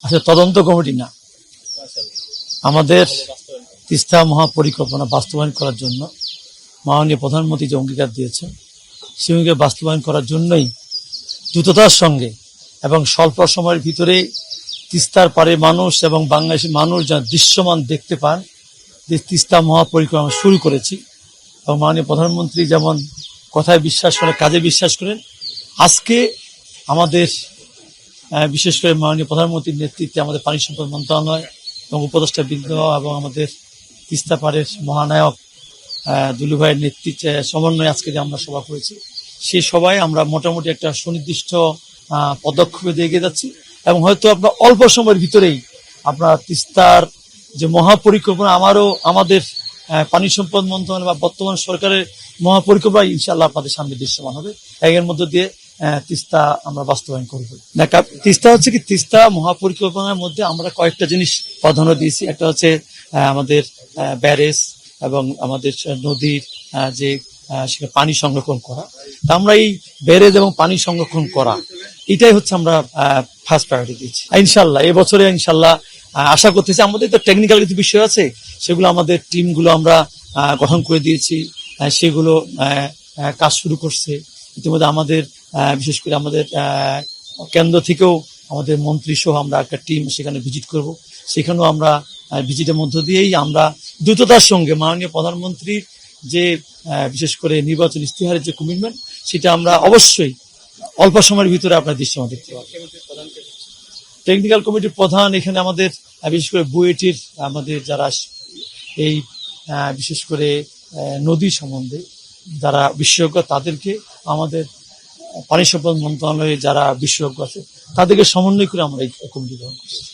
আসলে তদন্ত কমিটি না, আমাদের তিস্তা মহাপরিকল্পনা বাস্তবায়ন করার জন্য মাননীয় প্রধানমন্ত্রী যে অঙ্গীকার দিয়েছেন সেই অঙ্গীকার বাস্তবায়ন করার জন্যই দ্রুততার সঙ্গে এবং স্বল্প সময়ের ভিতরে তিস্তার পারে মানুষ এবং বাংলাদেশের মানুষ যা দৃশ্যমান দেখতে পান যে তিস্তা মহাপরিকল্পনা শুরু করেছি। এবং মাননীয় প্রধানমন্ত্রী যেমন কথায় বিশ্বাস করেন, কাজে বিশ্বাস করেন, আজকে আমাদের বিশেষ করে মাননীয় প্রধানমন্ত্রীর নেতৃত্বে আমাদের পানি সম্পদ মন্ত্রণালয় এবং উপদেষ্টা বৃন্দ এবং আমাদের তিস্তা পাড়ের মহানায়ক দুলু ভাইয়ের নেতৃত্বে সমন্বয়ে আজকে যে আমরা সভা করেছি, সেই সভায় আমরা মোটামুটি একটা সুনির্দিষ্ট পদক্ষেপে দিয়ে এগিয়ে যাচ্ছি এবং হয়তো আপনার অল্প সময়ের ভিতরেই আপনার তিস্তার যে মহাপরিকল্পনা আমাদের পানি সম্পদ মন্ত্রণালয় বা বর্তমান সরকারের মহাপরিকল্পনা ইনশাআল্লাহ আপনাদের সামনে দৃশ্যমান হবে। এর মধ্য দিয়ে তিস্তা আমরা বাস্তবায়ন করব। তিস্তা হচ্ছে কি, তিস্তা মহাপরিকল্পনার মধ্যে আমরা কয়েকটা জিনিস প্রাধান্য দিয়েছি। একটা হচ্ছে আমাদের ব্যারেজ এবং আমাদের নদীর যে সেখানে পানি সংরক্ষণ করা। তা আমরা এই ব্যারেজ এবং পানি সংরক্ষণ করা এটাই হচ্ছে আমরা ফার্স্ট প্রায়োরিটি দিচ্ছি। ইনশাল্লাহ এবছরে ইনশাল্লাহ আশা করতেছি। আমাদের তো টেকনিক্যাল কিছু বিষয় আছে, সেগুলো আমাদের টিমগুলো আমরা গঠন করে দিয়েছি, সেগুলো কাজ শুরু করছে ইতিমধ্যে। আমাদের বিশেষ করে আমাদের কেন্দ্র থেকেও আমাদের মন্ত্রী সহ আমরা একটা টিম সেখানে ভিজিট করব। সেখানেও আমরা ভিজিটের মধ্য দিয়েই আমরা দ্রুততার সঙ্গে মাননীয় প্রধানমন্ত্রীর যে বিশেষ করে নির্বাচন ইস্তেহারের যে কমিটমেন্ট, সেটা আমরা অবশ্যই অল্প সময়ের ভিতরে আপনার দৃশ্যমান দেখতে পাবেন। টেকনিক্যাল কমিটির প্রধান এখানে আমাদের বিশেষ করে বুয়েটির আমাদের যারা এই বিশেষ করে নদী সম্বন্ধে যারা বিশেষজ্ঞ, তাদেরকে আমাদের পানি সম্পদ মন্ত্রণালয়ে যারা বিশেষজ্ঞ আছে তাদেরকে সমন্বয় করে আমরা এই কমিটি গ্রহণ করছি।